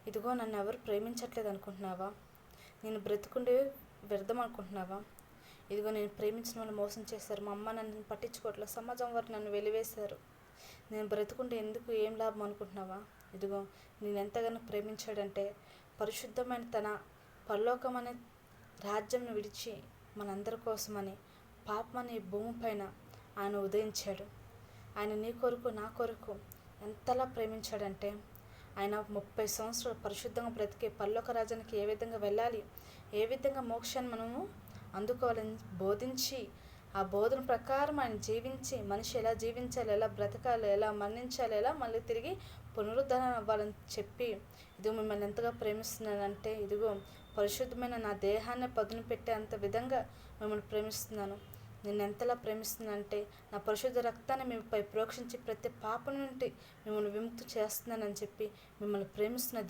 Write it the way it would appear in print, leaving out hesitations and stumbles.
ఇదిగో నన్ను ఎవరు ప్రేమించట్లేదు అనుకుంటున్నావా? నేను బ్రతుకుండే వ్యర్థం అనుకుంటున్నావా? ఇదిగో నేను ప్రేమించిన వాళ్ళు మోసం చేశారు, మా అమ్మ నన్ను పట్టించుకోవట్లేదు, సమాజం వారు నన్ను వెలివేశారు, నేను బ్రతుకుంటే ఎందుకు ఏం లాభం అనుకుంటున్నావా? ఇదిగో నేను ఎంతగానో ప్రేమించాడంటే పరిశుద్ధమైన తన పరలోకం అనే రాజ్యంను విడిచి మనందరి కోసమని పాపమనే భూమి పైన ఆయన ఉదయించాడు. ఆయన నీ కొరకు నా కొరకు ఎంతలా ప్రేమించాడంటే ఆయన 30 సంవత్సరాలు పరిశుద్ధంగా బ్రతికే పరలోక రాజ్యానికి ఏ విధంగా వెళ్ళాలి, ఏ విధంగా మోక్షాన్ని మనము అందుకోవాలని బోధించి, ఆ బోధన ప్రకారం ఆయన జీవించి మనిషి ఎలా జీవించాలి, ఎలా బ్రతకాలి, ఎలా మరణించాలి, ఎలా మళ్ళీ తిరిగి పునరుద్ధరణ అవ్వాలని చెప్పి ఇదిగో మిమ్మల్ని ఎంతగా ప్రేమిస్తున్నానంటే ఇదిగో పరిశుద్ధమైన నా దేహాన్ని పదును పెట్టే అంత విధంగా మిమ్మల్ని ప్రేమిస్తున్నాను. నేను ఎంతలా ప్రేమిస్తున్నానంటే నా పరిశుద్ధ రక్తాన్ని మీపై ప్రోక్షించి ప్రతి పాపం నుండి మిమ్మల్ని విముక్తి చేస్తున్నానని చెప్పి మిమ్మల్ని ప్రేమిస్తున్న